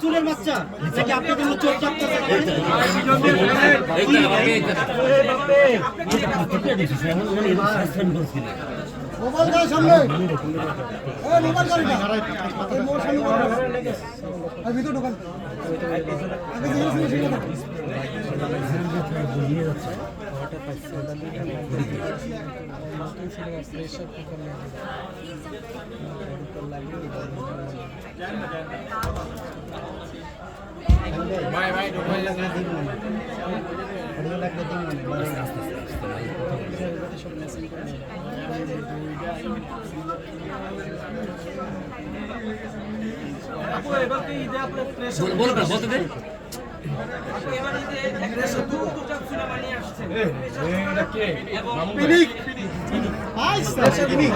চুলের বাচ্চা নাকি আপনার জন্য চোর চাপতে মোবাইল দাও সামনে মোবাইল গাড়ি না ভিতর ঢোকান ভাই ভাই ঢোকাই লাগলে দিব ভিডিও লাগলে দিব আপু এবার কি ইদে আপনি প্রেস বল বলতে দে এবার ইদে প্রেস দুটো সিনেমা নিয়ে আসছে এটা কে পিনিক আইস পিনিক